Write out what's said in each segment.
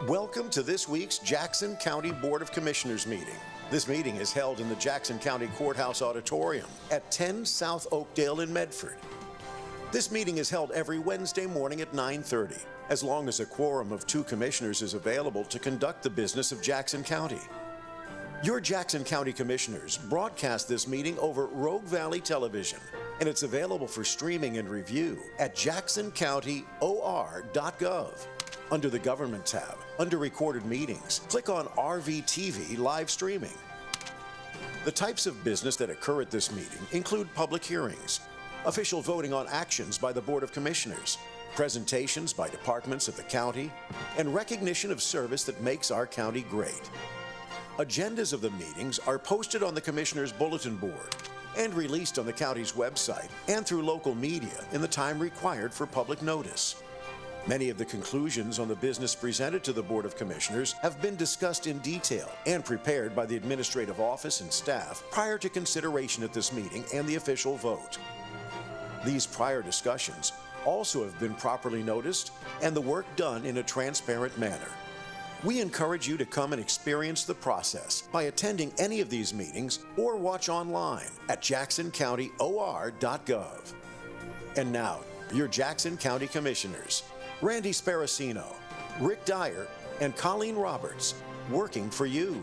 Welcome to this week's Jackson County Board of Commissioners meeting. This meeting is held in the Jackson County Courthouse Auditorium at 10 South Oakdale in Medford. This meeting is held every Wednesday morning at 9:30, as long as a quorum of 2 commissioners is available to conduct the business of Jackson County. Your Jackson County Commissioners broadcast this meeting over Rogue Valley Television, and it's available for streaming and review at jacksoncountyor.gov. Under the Government tab, under Recorded Meetings, click on RVTV Live Streaming. The types of business that occur at this meeting include public hearings, official voting on actions by the Board of Commissioners, presentations by departments of the county, and recognition of service that makes our county great. Agendas of the meetings are posted on the Commissioners' Bulletin Board and released on the county's website and through local media in the time required for public notice. Many of the conclusions on the business presented to the Board of Commissioners have been discussed in detail and prepared by the administrative office and staff prior to consideration at this meeting and the official vote. These prior discussions also have been properly noticed and the work done in a transparent manner. We encourage you to come and experience the process by attending any of these meetings or watch online at jacksoncountyor.gov. And now, your Jackson County Commissioners, Randy Sparacino, Rick Dyer, and Colleen Roberts, working for you.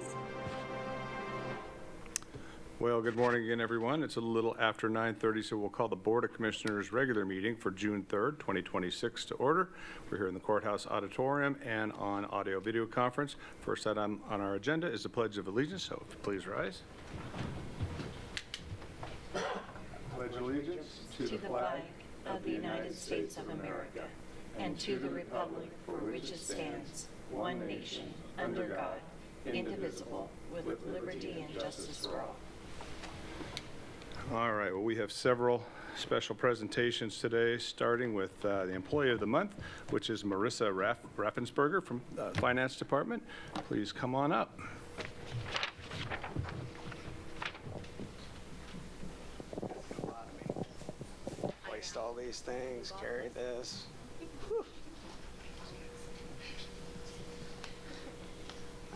Well, good morning again, everyone. It's a little after 9:30, so we'll call the Board of Commissioners regular meeting for June 3rd, 2026 to order. We're here in the Courthouse Auditorium and on audio-video conference. First item on our agenda is the Pledge of Allegiance, so if you please rise. Pledge allegiance to the flag of the United States of America and to the republic for which it stands, one nation, under God, indivisible, with liberty and justice for all. All right, well, we have several special presentations today, starting with the Employee of the Month, which is Marissa Raffensperger from the Finance Department. Please come on up. Placed all these things, carry this. Whew.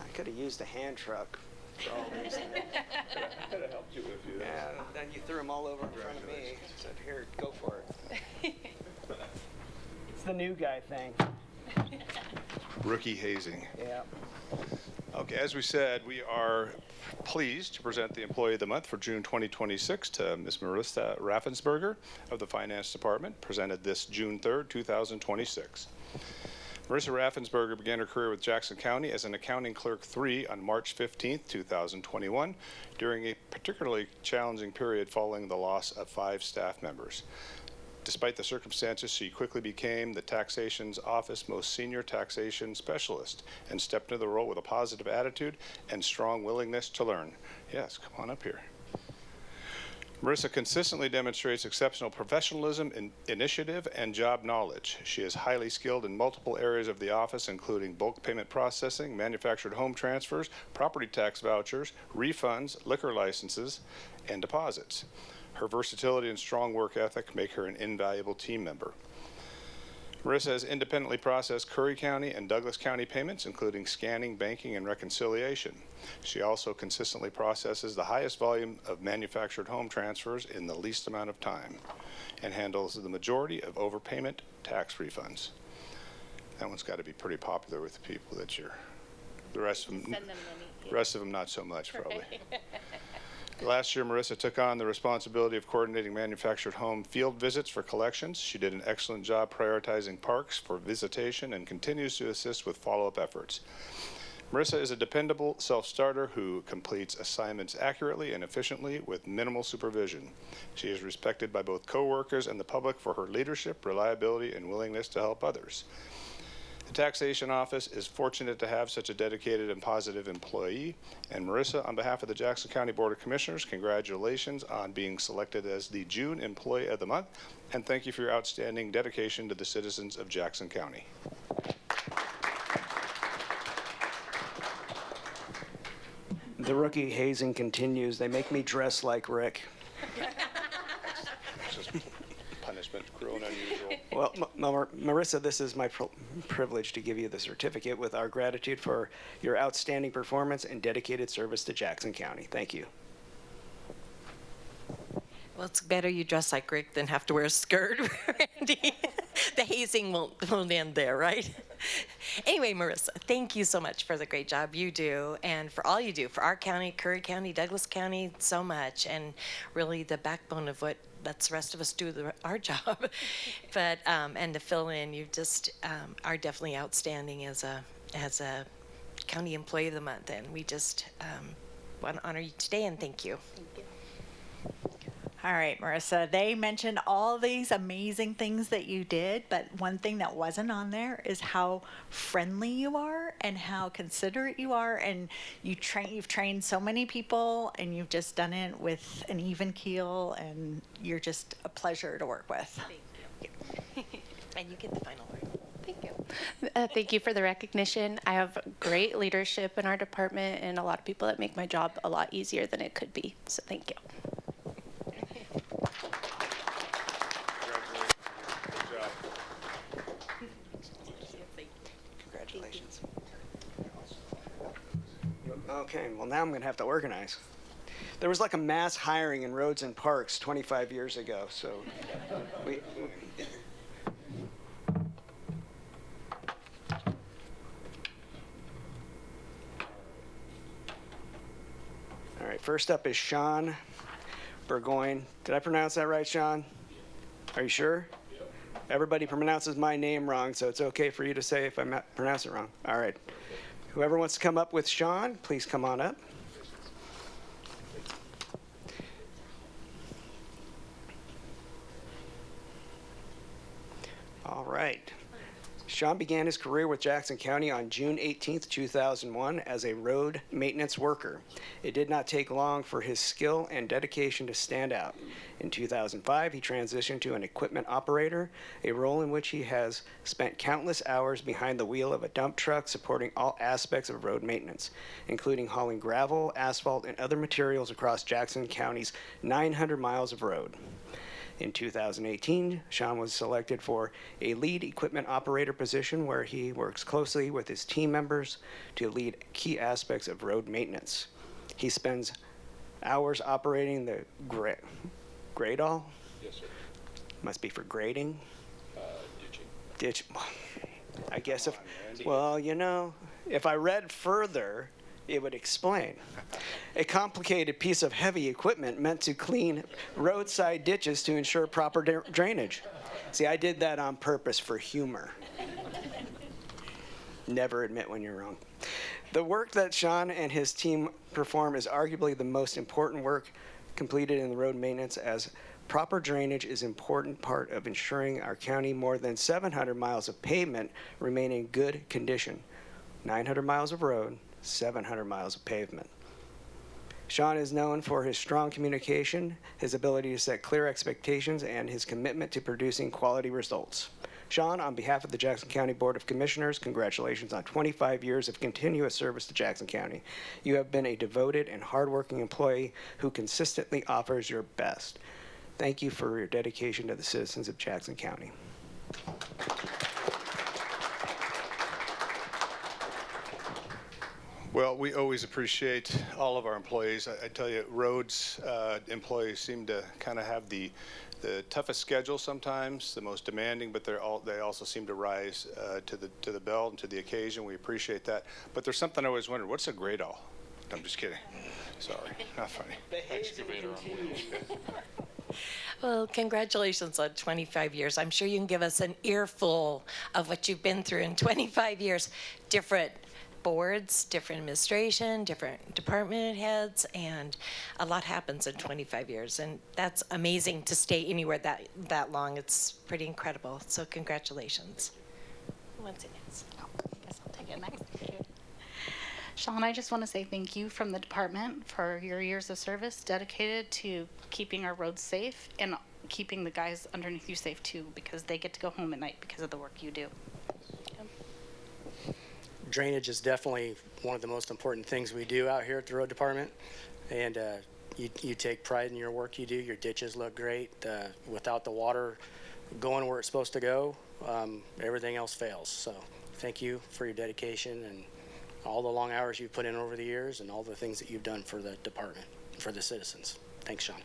I could have used a hand truck. Could have helped you if you. Yeah, then you threw them all over in front of me. Said, "Here, go for it." It's the new guy thing. Rookie hazing. Yeah. Okay, as we said, we are pleased to present the Employee of the Month for June 2026 to Ms. Marissa Raffensperger of the Finance Department, presented this June 3rd, 2026. Marissa Raffensperger began her career with Jackson County as an accounting clerk 3 on March 15th, 2021, during a particularly challenging period following the loss of 5 staff members. Despite the circumstances, she quickly became the taxation's office most senior taxation specialist and stepped into the role with a positive attitude and strong willingness to learn. Yes, come on up here. Marissa consistently demonstrates exceptional professionalism, initiative, and job knowledge. She is highly skilled in multiple areas of the office, including bulk payment processing, manufactured home transfers, property tax vouchers, refunds, liquor licenses, and deposits. Her versatility and strong work ethic make her an invaluable team member. Marissa has independently processed Curry County and Douglas County payments, including scanning, banking, and reconciliation. She also consistently processes the highest volume of manufactured home transfers in the least amount of time and handles the majority of overpayment tax refunds. That one's got to be pretty popular with the people that you're, the rest of them not so much, probably. Last year, Marissa took on the responsibility of coordinating manufactured home field visits for collections. She did an excellent job prioritizing parks for visitation and continues to assist with follow-up efforts. Marissa is a dependable self-starter who completes assignments accurately and efficiently with minimal supervision. She is respected by both coworkers and the public for her leadership, reliability, and willingness to help others. The Taxation Office is fortunate to have such a dedicated and positive employee. And Marissa, on behalf of the Jackson County Board of Commissioners, congratulations on being selected as the June Employee of the Month, and thank you for your outstanding dedication to the citizens of Jackson County. The rookie hazing continues. They make me dress like Rick. Punishment, cruel and unusual. Well, Marissa, this is my privilege to give you the certificate with our gratitude for your outstanding performance and dedicated service to Jackson County. Thank you. Well, it's better you dress like Rick than have to wear a skirt, Randy. The hazing won't end there, right? Anyway, Marissa, thank you so much for the great job you do and for all you do for our county, Curry County, Douglas County, so much, and really the backbone of what lets the rest of us do our job. But and to fill in, you just are definitely outstanding as a county employee of the month, and we just want to honor you today and thank you. Thank you. All right, Marissa, they mentioned all these amazing things that you did, but one thing that wasn't on there is how friendly you are and how considerate you are, and you've trained so many people, and you've just done it with an even keel, and you're just a pleasure to work with. Thank you. And you get the final word. Thank you. Thank you for the recognition. I have great leadership in our department and a lot of people that make my job a lot easier than it could be, so thank you. Congratulations. Okay, well now I'm going to have to organize. There was like a mass hiring in roads and parks 25 years ago, so we all right, first up is Sean Burgoyne. Did I pronounce that right, Sean? Are you sure? Yep. Everybody pronounces my name wrong, so it's okay for you to say if I pronounce it wrong. All right. Whoever wants to come up with Sean, please come on up. All right. Sean began his career with Jackson County on June 18, 2001 as a road maintenance worker. It did not take long for his skill and dedication to stand out. In 2005, he transitioned to an equipment operator, a role in which he has spent countless hours behind the wheel of a dump truck supporting all aspects of road maintenance, including hauling gravel, asphalt, and other materials across Jackson County's 900 miles of road. In 2018, Sean was selected for a lead equipment operator position where he works closely with his team members to lead key aspects of road maintenance. He spends hours operating the gradall? Yes, sir. Must be for grading? Ditching. I guess well, you know, if I read further, it would explain. A complicated piece of heavy equipment meant to clean roadside ditches to ensure proper drainage. See, I did that on purpose for humor. Never admit when you're wrong. The work that Sean and his team perform is arguably the most important work completed in the road maintenance, as proper drainage is an important part of ensuring our county more than 700 miles of pavement remain in good condition. 900 miles of road, 700 miles of pavement. Sean is known for his strong communication, his ability to set clear expectations, and his commitment to producing quality results. Sean, on behalf of the Jackson County Board of Commissioners, congratulations on 25 years of continuous service to Jackson County. You have been a devoted and hardworking employee who consistently offers your best. Thank you for your dedication to the citizens of Jackson County. Well, we always appreciate all of our employees. I tell you, roads employees seem to kind of have the toughest schedule sometimes, the most demanding, but they also seem to rise to the belt and to the occasion. We appreciate that. But there's something I always wondered: what's a gradall? I'm just kidding. Sorry, not funny. Well, congratulations on 25 years. I'm sure you can give us an earful of what you've been through in 25 years. Different boards, different administration, different department heads, and a lot happens in 25 years. And that's amazing to stay anywhere that long. It's pretty incredible. So congratulations. Once again. I guess I'll take it next. Sean, I just want to say thank you from the department for your years of service dedicated to keeping our roads safe and keeping the guys underneath you safe too, because they get to go home at night because of the work you do. Drainage is definitely one of the most important things we do out here at the road department, and you take pride in your work you do. Your ditches look great. Without the water going where it's supposed to go, everything else fails. So thank you for your dedication and all the long hours you've put in over the years and all the things that you've done for the department, for the citizens. Thanks, Sean.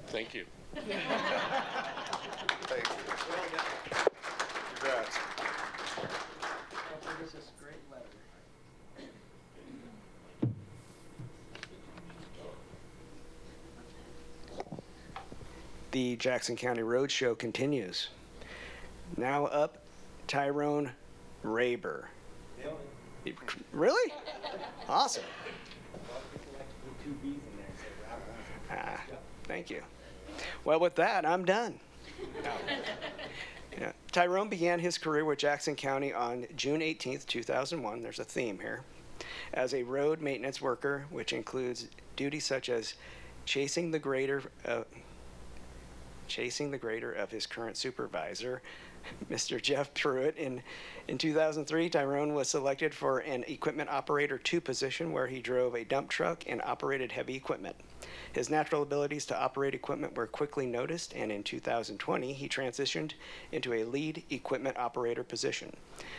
Thank you. Thank you. Congrats. The Jackson County Roadshow continues. Now up, Tyrone Raber. Really? Awesome. Thank you. Well, with that, I'm done. Yeah. Tyrone began his career with Jackson County on June 18th, 2001. There's a theme here. As a road maintenance worker, which includes duties such as chasing the grader of his current supervisor, Mr. Jeff Pruitt. In 2003, Tyrone was selected for an Equipment Operator 2 position where he drove a dump truck and operated heavy equipment. His natural abilities to operate equipment were quickly noticed, and in 2020, he transitioned into a lead equipment operator position.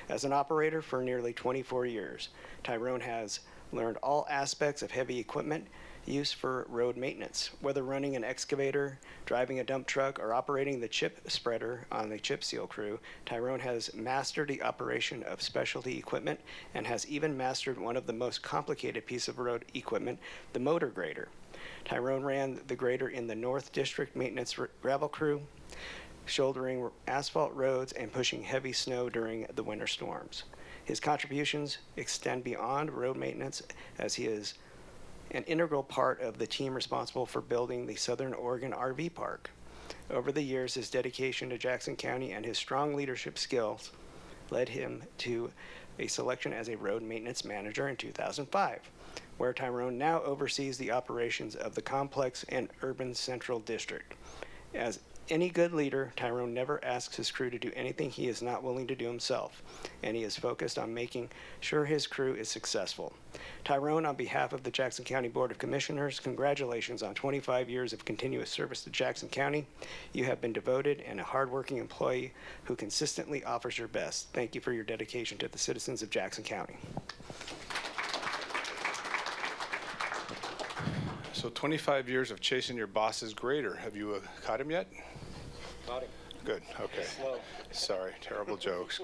As an operator for nearly 24 years, Tyrone has learned all aspects of heavy equipment use for road maintenance. Whether running an excavator, driving a dump truck, or operating the chip spreader on the chip seal crew, Tyrone has mastered the operation of specialty equipment and has even mastered one of the most complicated pieces of road equipment, the motor grader. Tyrone ran the grader in the North District Maintenance Gravel Crew, shouldering asphalt roads and pushing heavy snow during the winter storms. His contributions extend beyond road maintenance, as he is an integral part of the team responsible for building the Southern Oregon RV Park. Over the years, his dedication to Jackson County and his strong leadership skills led him to a selection as a road maintenance manager in 2005, where Tyrone now oversees the operations of the complex and urban central district. As any good leader, Tyrone never asks his crew to do anything he is not willing to do himself, and he is focused on making sure his crew is successful. Tyrone, on behalf of the Jackson County Board of Commissioners, congratulations on 25 years of continuous service to Jackson County. You have been devoted and a hardworking employee who consistently offers your best. Thank you for your dedication to the citizens of Jackson County. So 25 years of chasing your boss's grader. Have you caught him yet? Caught him. Good. Okay. Slow. Sorry. Terrible jokes.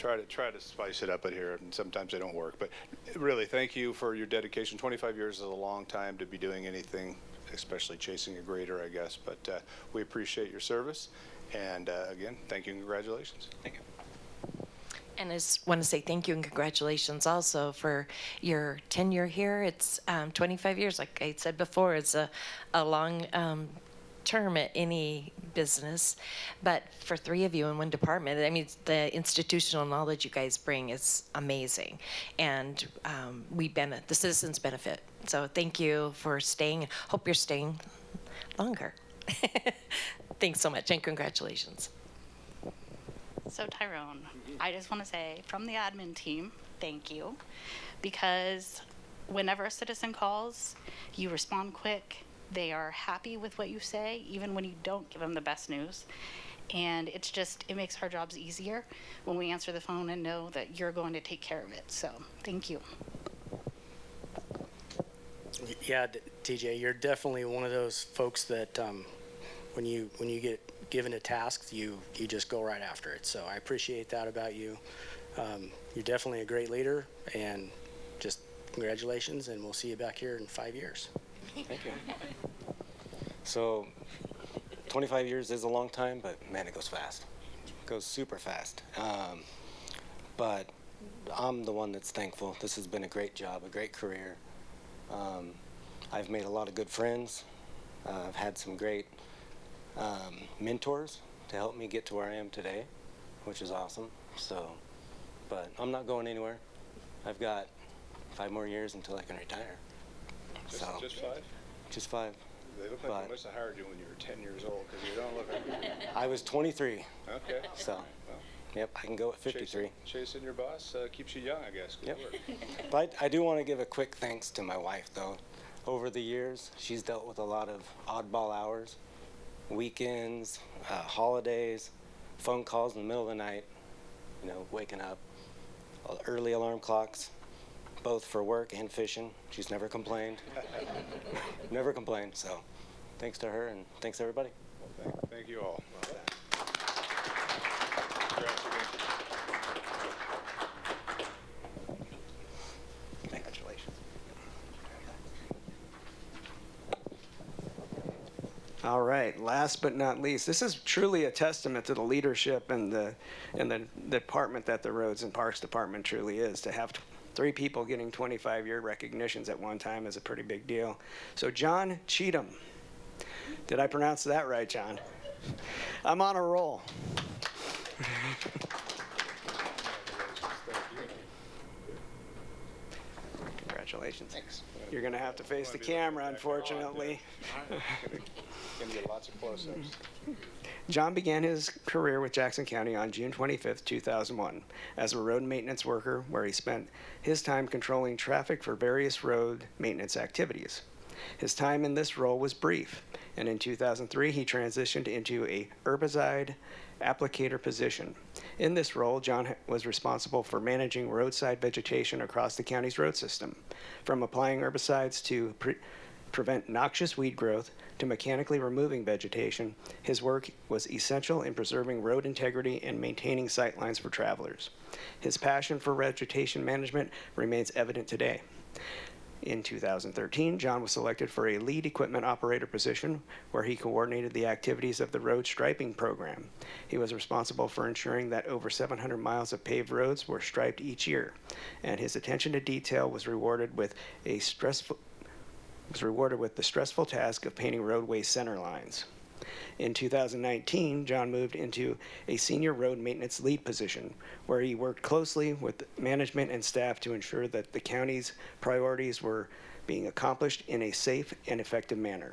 Gotta try to spice it up in here, and sometimes they don't work. But really, thank you for your dedication. 25 years is a long time to be doing anything, especially chasing a grader, I guess. But we appreciate your service, and again, thank you and congratulations. Thank you. And I just want to say thank you and congratulations also for your tenure here. It's 25 years, like I said before, it's a long term at any business. But for three of you in one department, I mean, the institutional knowledge you guys bring is amazing. And the citizens benefit. So thank you for staying. Hope you're staying longer. Thanks so much and congratulations. So Tyrone, I just want to say from the admin team, thank you, because whenever a citizen calls, you respond quick. They are happy with what you say, even when you don't give them the best news. And it makes our jobs easier when we answer the phone and know that you're going to take care of it. So thank you. Yeah, TJ, you're definitely one of those folks that when you get given a task, you just go right after it. So I appreciate that about you. You're definitely a great leader, and just congratulations, and we'll see you back here in 5 years. Thank you. So 25 years is a long time, but man, it goes fast. It goes super fast. But I'm the one that's thankful. This has been a great job, a great career. I've made a lot of good friends. I've had some great mentors to help me get to where I am today, which is awesome. So, but I'm not going anywhere. I've got 5 more years until I can retire. Just 5? Just 5. They look like they must have hired you when you were 10 years old, because you don't look like... I was 23. Okay. So, well, yep, I can go at 53. Chasing your boss keeps you young, I guess. Good work. But I do want to give a quick thanks to my wife, though. Over the years, she's dealt with a lot of oddball hours, weekends, holidays, phone calls in the middle of the night, waking up, early alarm clocks, both for work and fishing. She's never complained. Never complained. So thanks to her and thanks everybody. Well, thank you all. Congratulations. All right, last but not least, this is truly a testament to the leadership and the department that the Roads and Parks Department truly is. To have 3 people getting 25-year recognitions at one time is a pretty big deal. So John Cheatham, did I pronounce that right, John? I'm on a roll. Congratulations. Thanks. You're going to have to face the camera, unfortunately. Going to get lots of close-ups. John began his career with Jackson County on June 25, 2001, as a road maintenance worker, where he spent his time controlling traffic for various road maintenance activities. His time in this role was brief, and in 2003 he transitioned into a herbicide applicator position. In this role, John was responsible for managing roadside vegetation across the county's road system, from applying herbicides to prevent noxious weed growth to mechanically removing vegetation. His work was essential in preserving road integrity and maintaining sight lines for travelers. His passion for vegetation management remains evident today. In 2013, John was selected for a lead equipment operator position where he coordinated the activities of the road striping program. He was responsible for ensuring that over 700 miles of paved roads were striped each year, and his attention to detail was rewarded with the stressful task of painting roadway center lines. In 2019, John moved into a senior road maintenance lead position, where he worked closely with management and staff to ensure that the county's priorities were being accomplished in a safe and effective manner.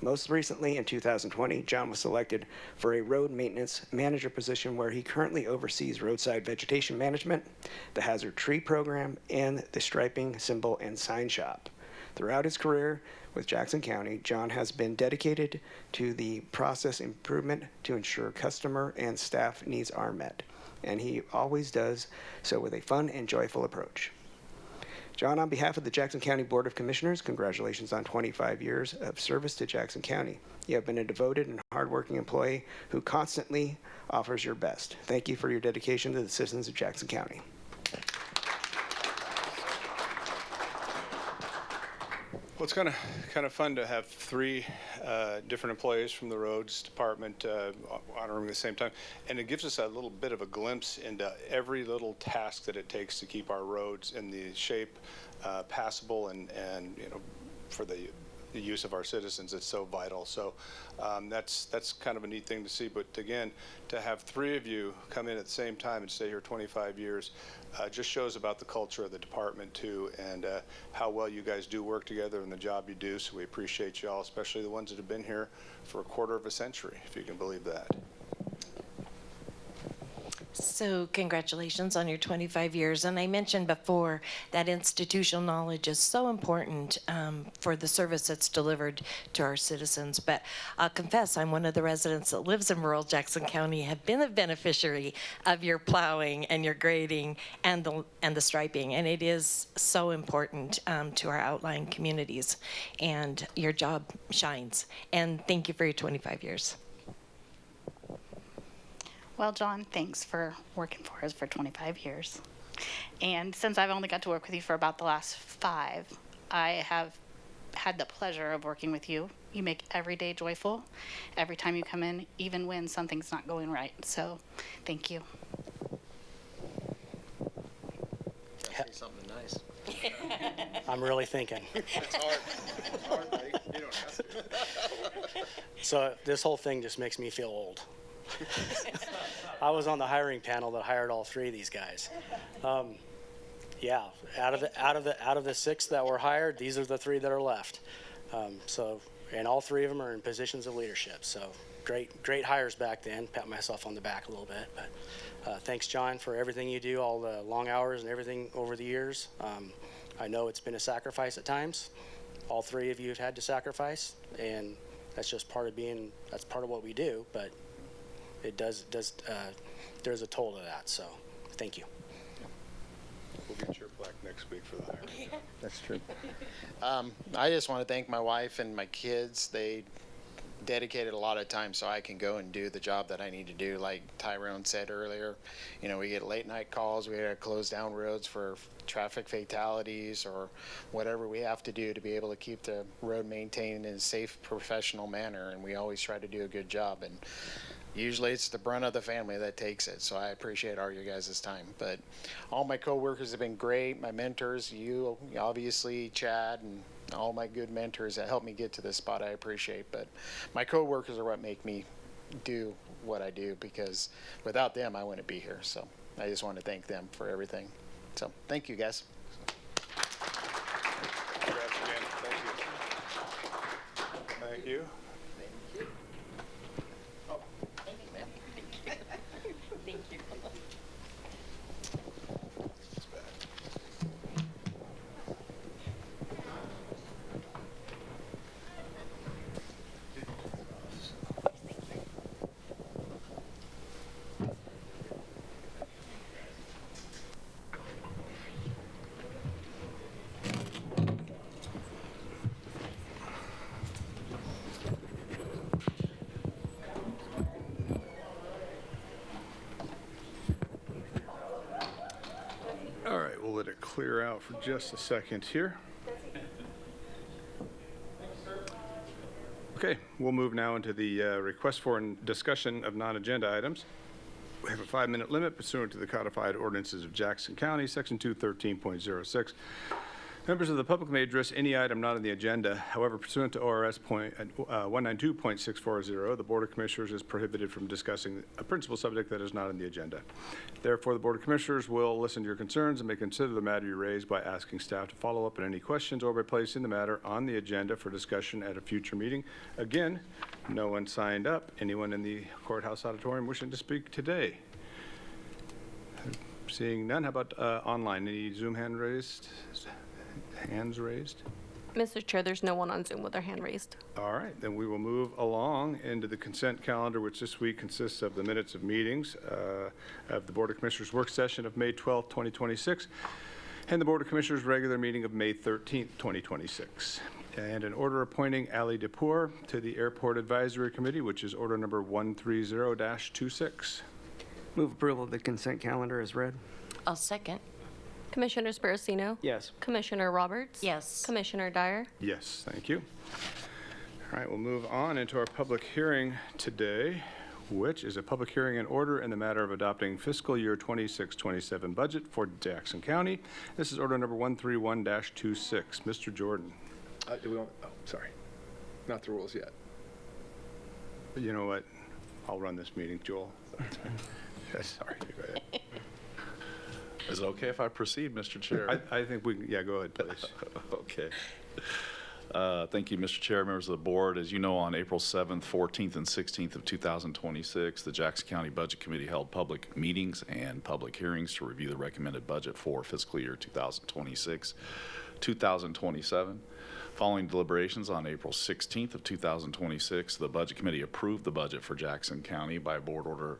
Most recently, in 2020, John was selected for a road maintenance manager position where he currently oversees roadside vegetation management, the hazard tree program, and the striping, symbol, and sign shop. Throughout his career with Jackson County, John has been dedicated to the process improvement to ensure customer and staff needs are met, and he always does so with a fun and joyful approach. John, on behalf of the Jackson County Board of Commissioners, congratulations on 25 years of service to Jackson County. You have been a devoted and hardworking employee who constantly offers your best. Thank you for your dedication to the citizens of Jackson County. Well, it's kind of fun to have 3 different employees from the roads department honoring at the same time, and it gives us a little bit of a glimpse into every little task that it takes to keep our roads in the shape passable and for the use of our citizens. It's so vital. So that's kind of a neat thing to see. But again, to have 3 of you come in at the same time and stay here 25 years just shows about the culture of the department too, and how well you guys do work together and the job you do. So we appreciate you all, especially the ones that have been here for a quarter of a century, if you can believe that. So congratulations on your 25 years. And I mentioned before that institutional knowledge is so important for the service that's delivered to our citizens. But I'll confess, I'm one of the residents that lives in rural Jackson County, have been a beneficiary of your plowing and your grading and the striping. And it is so important to our outlying communities. And your job shines. And thank you for your 25 years. Well, John, thanks for working for us for 25 years. And since I've only got to work with you for about the last 5, I have had the pleasure of working with you. You make every day joyful, every time you come in, even when something's not going right. So, thank you. Say something nice. I'm really thinking. It's hard. It's hard, buddy. You don't have to. So this whole thing just makes me feel old. I was on the hiring panel that hired all 3 of these guys. Yeah, out of the 6 that were hired, these are the 3 that are left. And all 3 of them are in positions of leadership. So great hires back then. Pat myself on the back a little bit, but thanks, John, for everything you do, all the long hours and everything over the years. I know it's been a sacrifice at times. All 3 of you have had to sacrifice, and that's just part of that's part of what we do, but there's a toll to that, so thank you. We'll get your plaque next week for the hiring. That's true. I just want to thank my wife and my kids. They dedicated a lot of time so I can go and do the job that I need to do. Like Tyrone said earlier, we get late night calls. We got to close down roads for traffic fatalities or whatever we have to do to be able to keep the road maintained in a safe, professional manner. And we always try to do a good job. And usually it's the brunt of the family that takes it. So I appreciate all your guys' time. But all my coworkers have been great. My mentors, you obviously, Chad, and all my good mentors that helped me get to this spot, I appreciate. But my coworkers are what make me do what I do, because without them, I wouldn't be here. So I just want to thank them for everything. So thank you, guys. Congrats again. Thank you. Thank you. Thank you. All right, we'll let it clear out for just a second here. Okay, we'll move now into the request for discussion of non-agenda items. We have a 5-minute limit pursuant to the codified ordinances of Jackson County, Section 213.06. Members of the public may address any item not on the agenda. However, pursuant to ORS 192.640, the Board of Commissioners is prohibited from discussing a principal subject that is not on the agenda. Therefore, the Board of Commissioners will listen to your concerns and may consider the matter you raised by asking staff to follow up on any questions or by placing the matter on the agenda for discussion at a future meeting. Again, no one signed up. Anyone in the courthouse auditorium wishing to speak today? Seeing none, how about online? Any Zoom hands raised? Mr. Chair, there's no one on Zoom with their hand raised. All right, then we will move along into the consent calendar, which this week consists of the minutes of meetings of the Board of Commissioners work session of May 12th, 2026, and the Board of Commissioners regular meeting of May 13th, 2026. And an order appointing Ali Depur to the Airport Advisory Committee, which is order number 130-26. Move approval of the consent calendar as read. I'll second. Commissioner Sparacino? Yes. Commissioner Roberts? Yes. Commissioner Dyer? Yes, thank you. All right, we'll move on into our public hearing today, which is a public hearing in order in the matter of adopting fiscal year 26-27 budget for Jackson County. This is order number 131-26. Mr. Jordan. Do we want, oh, sorry, not the rules yet. You know what? I'll run this meeting, Joel. Yes, sorry, go ahead. Is it okay if I proceed, Mr. Chair? I think we can, yeah, go ahead, please. Okay. Thank you, Mr. Chair, members of the board. As you know, on April 7th, 14th, and 16th of 2026, the Jackson County Budget Committee held public meetings and public hearings to review the recommended budget for fiscal year 2026-2027. Following deliberations on April 16th of 2026, the Budget Committee approved the budget for Jackson County by order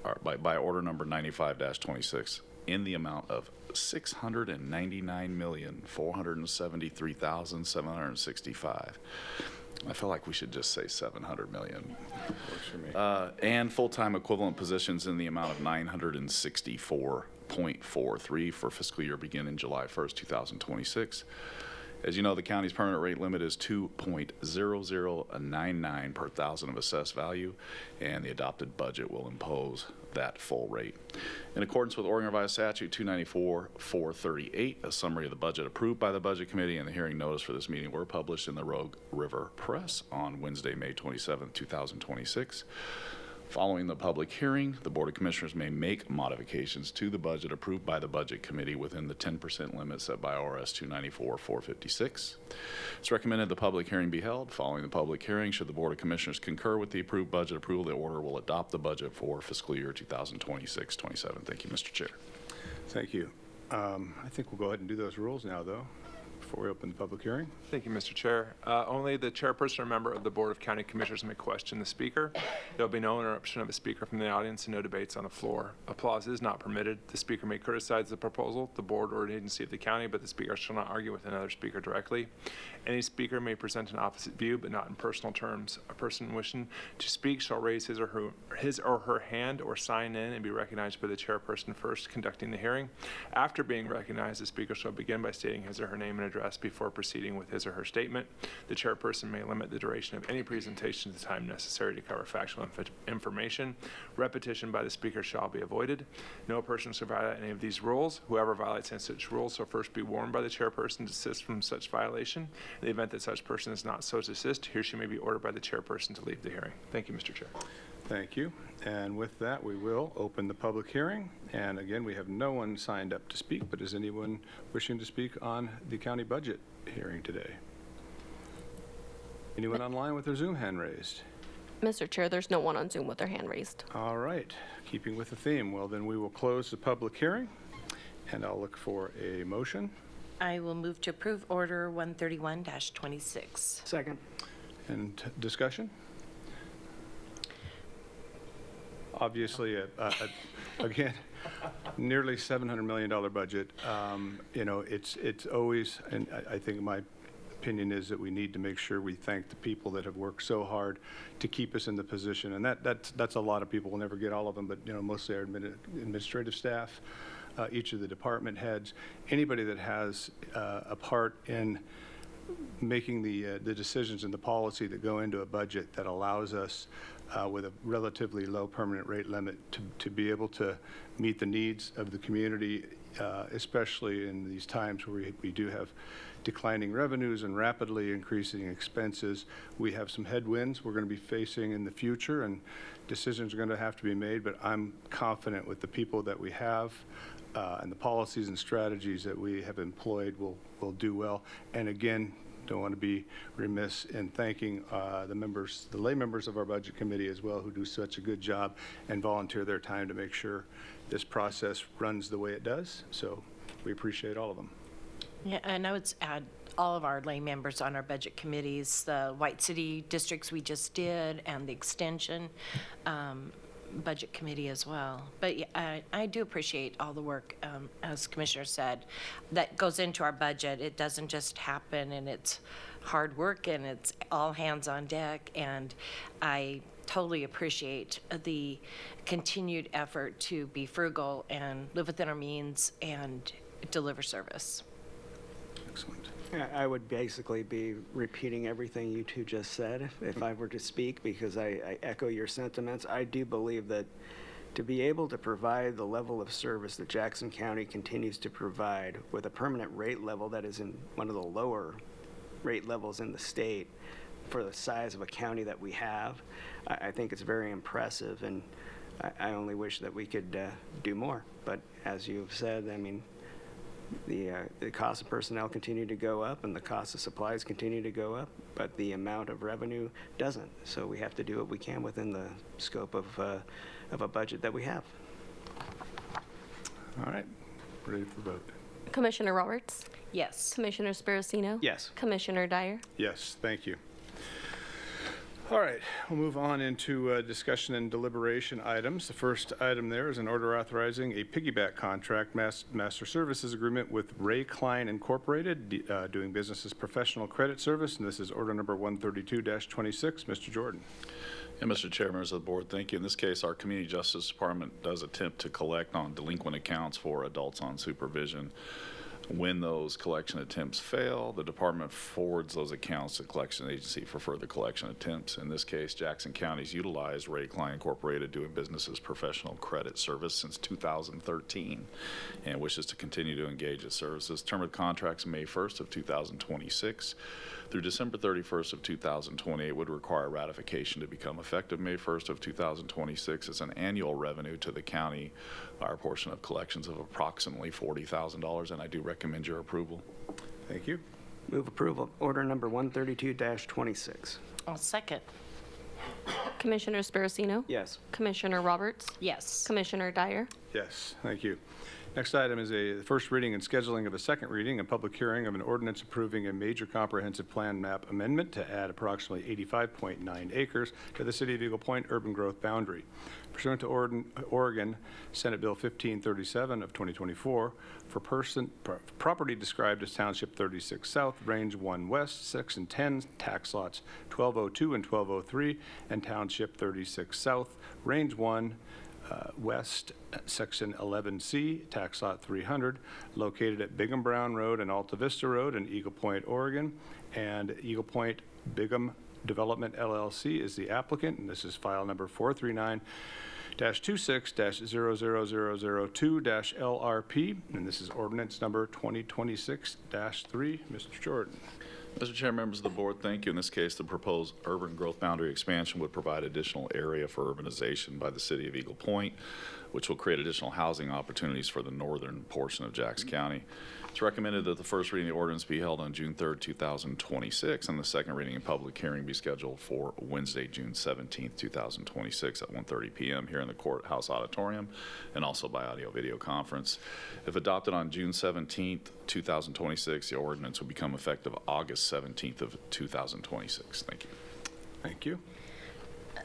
number 95-26 in the amount of $699,473,765. I feel like we should just say $700 million. Works for me. And full-time equivalent positions in the amount of 964.43 for fiscal year beginning July 1st, 2026. As you know, the county's permanent rate limit is 2.0099 per thousand of assessed value, and the adopted budget will impose that full rate. In accordance with Oregon Revised Statute 294-438, a summary of the budget approved by the Budget Committee and the hearing notice for this meeting were published in the Rogue River Press on Wednesday, May 27, 2026. Following the public hearing, the Board of Commissioners may make modifications to the budget approved by the Budget Committee within the 10% limit set by ORS 294-456. It's recommended the public hearing be held. Following the public hearing, should the Board of Commissioners concur with the approved budget approval, the order will adopt the budget for fiscal year 2026-27. Thank you, Mr. Chair. Thank you. I think we'll go ahead and do those rules now, though. before we open the public hearing. Thank you, Mr. Chair. Only the chairperson or member of the Board of County Commissioners may question the speaker. There will be no interruption of the speaker from the audience and no debates on the floor. Applause is not permitted. The speaker may criticize the proposal, the board, or an agency of the county, but the speaker shall not argue with another speaker directly. Any speaker may present an opposite view, but not in personal terms. A person wishing to speak shall raise his or her hand or sign in and be recognized by the chairperson first conducting the hearing. After being recognized, the speaker shall begin by stating his or her name and address before proceeding with his or her statement. The chairperson may limit the duration of any presentation to the time necessary to cover factual information. Repetition by the speaker shall be avoided. No person shall violate any of these rules. Whoever violates any such rules shall first be warned by the chairperson to desist from such violation. In the event that such person is not so to desist, he or she may be ordered by the chairperson to leave the hearing. Thank you, Mr. Chair. Thank you. And with that, we will open the public hearing. And again, we have no one signed up to speak, but is anyone wishing to speak on the county budget hearing today? Anyone online with their Zoom hand raised? Mr. Chair, there's no one on Zoom with their hand raised. All right. Keeping with the theme, well, then we will close the public hearing, and I'll look for a motion. I will move to approve Order 131-26. Second. And discussion? Obviously, again, nearly $700 million budget. You know, it's always, and I think my opinion is that we need to make sure we thank the people that have worked so hard to keep us in the position. And that's a lot of people. We'll never get all of them, but, you know, mostly our administrative staff, each of the department heads, anybody that has a part in making the decisions and the policy that go into a budget that allows us with a relatively low permanent rate limit to be able to meet the needs of the community, especially in these times where we do have declining revenues and rapidly increasing expenses. We have some headwinds we're going to be facing in the future, and decisions are going to have to be made, but I'm confident with the people that we have and the policies and strategies that we have employed will do well. And again, don't want to be remiss in thanking the lay members of our budget committee as well, who do such a good job and volunteer their time to make sure this process runs the way it does. So we appreciate all of them. Yeah, and I would add all of our lay members on our budget committees, the White City districts we just did, and the extension budget committee as well. But yeah, I do appreciate all the work, as Commissioner said, that goes into our budget. It doesn't just happen, and it's hard work, and it's all hands on deck. And I totally appreciate the continued effort to be frugal and live within our means and deliver service. Excellent. I would basically be repeating everything you two just said if I were to speak, because I echo your sentiments. I do believe that to be able to provide the level of service that Jackson County continues to provide with a permanent rate level that is in one of the lower rate levels in the state for the size of a county that we have, I think it's very impressive, and I only wish that we could do more. But as you've said, I mean, the cost of personnel continue to go up and the cost of supplies continue to go up, but the amount of revenue doesn't. So we have to do what we can within the scope of a budget that we have. All right, ready for vote. Commissioner Roberts? Yes. Commissioner Sparacino? Yes. Commissioner Dyer? Yes, thank you. All right, we'll move on into discussion and deliberation items. The first item there is an order authorizing a piggyback contract master services agreement with Ray Klein Incorporated, doing business as professional credit service, and this is order number 132-26. Mr. Jordan. And Mr. Chair, members of the board, thank you. In this case, our Community Justice Department does attempt to collect on delinquent accounts for adults on supervision. When those collection attempts fail, the department forwards those accounts to the collection agency for further collection attempts. In this case, Jackson County's utilized Ray Klein Incorporated, doing business as professional credit service since 2013 and wishes to continue to engage its services. Term of contracts May 1st of 2026 through December 31st of 2028 would require ratification to become effective May 1st of 2026 as an annual revenue to the county, our portion of collections of approximately $40,000, and I do recommend your approval. Thank you. Move approval. Order number 132-26. I'll second. Commissioner Sparacino? Yes. Commissioner Roberts? Yes. Commissioner Dyer? Yes, thank you. Next item is the first reading and scheduling of a second reading and public hearing of an ordinance approving a major comprehensive plan map amendment to add approximately 85.9 acres to the City of Eagle Point urban growth boundary. Pursuant to Oregon Senate Bill 1537 of 2024, for property described as Township 36 South, Range 1 West, Section 10, tax lots 1202 and 1203, and Township 36 South, Range 1 West, Section 11C, tax lot 300, located at Bigham Brown Road and Alta Vista Road in Eagle Point, Oregon, and Eagle Point Bigham Development LLC is the applicant, and this is file number 439-26-00002-LRP, and this is ordinance number 2026-3. Mr. Jordan. Mr. Chair, members of the board, thank you. In this case, the proposed urban growth boundary expansion would provide additional area for urbanization by the City of Eagle Point, which will create additional housing opportunities for the northern portion of Jackson County. It's recommended that the first reading of the ordinance be held on June 3rd, 2026, and the second reading and public hearing be scheduled for Wednesday, June 17th, 2026 at 1:30 p.m. here in the Courthouse Auditorium and also by audio-video conference. If adopted on June 17th, 2026, the ordinance will become effective August 17th of 2026. Thank you. Thank you.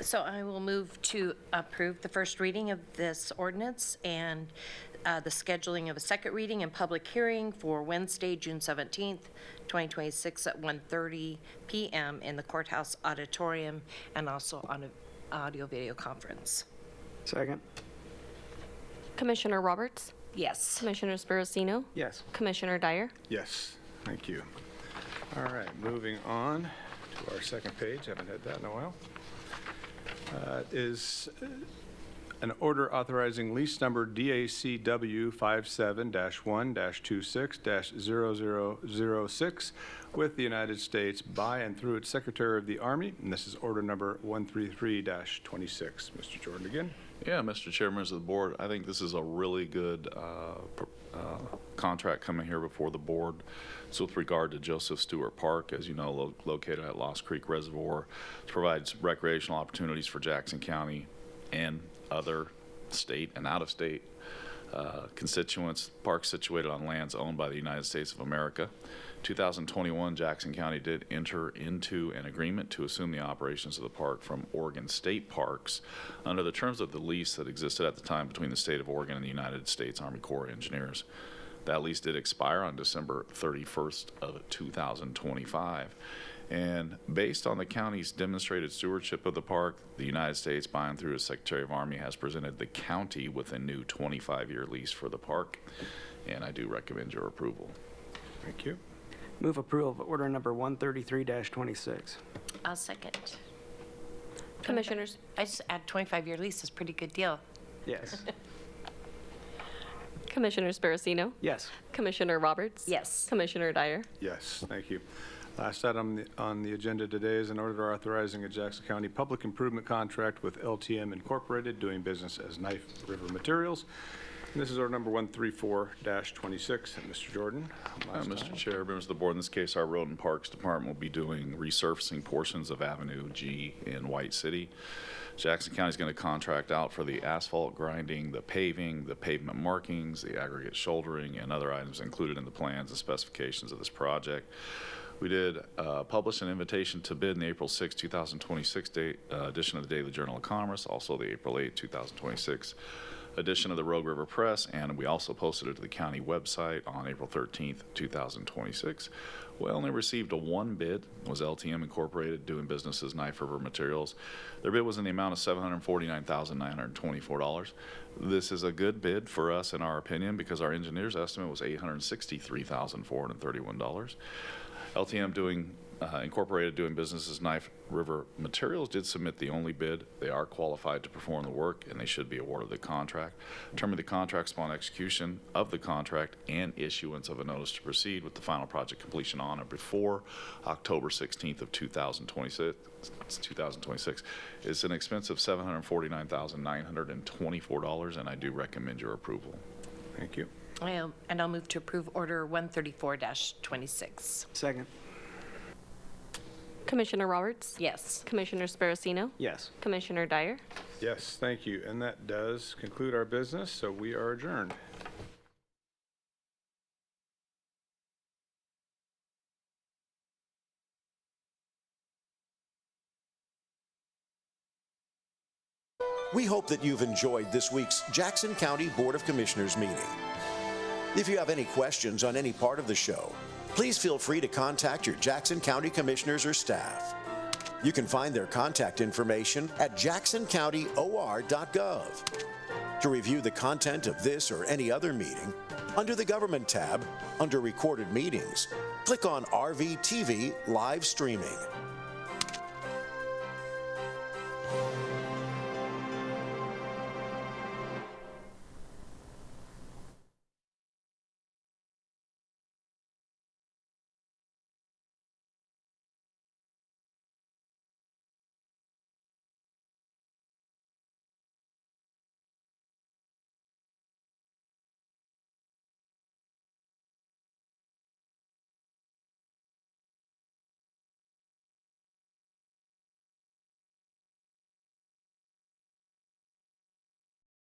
So I will move to approve the first reading of this ordinance and the scheduling of a second reading and public hearing for Wednesday, June 17th, 2026 at 1:30 p.m. in the Courthouse Auditorium and also on an audio-video conference. Second. Commissioner Roberts? Yes. Commissioner Sparacino? Yes. Commissioner Dyer? Yes, thank you. All right, moving on to our second page. Haven't had that in a while. Is an order authorizing lease number DACW 57-1-26-0006 with the United States by and through its Secretary of the Army, and this is order number 133-26. Mr. Jordan again. Yeah, Mr. Chair, members of the board, I think this is a really good contract coming here before the board. So with regard to Joseph Stewart Park, as you know, located at Lost Creek Reservoir, it provides recreational opportunities for Jackson County and other state and out-of-state constituents. Parks situated on lands owned by the United States of America. 2021, Jackson County did enter into an agreement to assume the operations of the park from Oregon State Parks under the terms of the lease that existed at the time between the state of Oregon and the United States Army Corps of Engineers. That lease did expire on December 31st of 2025. And based on the county's demonstrated stewardship of the park, the United States, by and through its Secretary of Army, has presented the county with a new 25-year lease for the park, and I do recommend your approval. Thank you. Move approval of order number 133-26. I'll second. Commissioners? I just add 25-year lease is a pretty good deal. Yes. Commissioner Sparacino? Yes. Commissioner Roberts? Yes. Commissioner Dyer? Yes, thank you. Last item on the agenda today is an order authorizing a Jackson County public improvement contract with LTM Incorporated, doing business as Knife River Materials. And this is order number 134-26. And Mr. Jordan. Mr. Chair, members of the board, in this case, our Road and Parks Department will be doing resurfacing portions of Avenue G in White City. Jackson County is going to contract out for the asphalt grinding, the paving, the pavement markings, the aggregate shouldering, and other items included in the plans and specifications of this project. We did publish an invitation to bid in the April 6, 2026 edition of the Daily Journal of Commerce, also the April 8, 2026 edition of the Rogue River Press, and we also posted it to the county website on April 13th, 2026. We only received one bid. It was LTM Incorporated, doing business as Knife River Materials. Their bid was in the amount of $749,924. This is a good bid for us, in our opinion, because our engineer's estimate was $863,431. LTM Incorporated, doing business as Knife River Materials, did submit the only bid. They are qualified to perform the work, and they should be awarded the contract. Term of the contract upon execution of the contract and issuance of a notice to proceed with the final project completion on or before October 16th of 2026. It's an expense of $749,924, and I do recommend your approval. Thank you. And I'll move to approve order 134-26. Second. Commissioner Roberts? Yes. Commissioner Sparacino? Yes. Commissioner Dyer? Yes, thank you. And that does conclude our business, so we are adjourned. We hope that you've enjoyed this week's Jackson County Board of Commissioners meeting. If you have any questions on any part of the show, please feel free to contact your Jackson County Commissioners or staff. You can find their contact information at jacksoncountyor.gov. To review the content of this or any other meeting, under the Government tab, under Recorded Meetings, click on RVTV Live Streaming.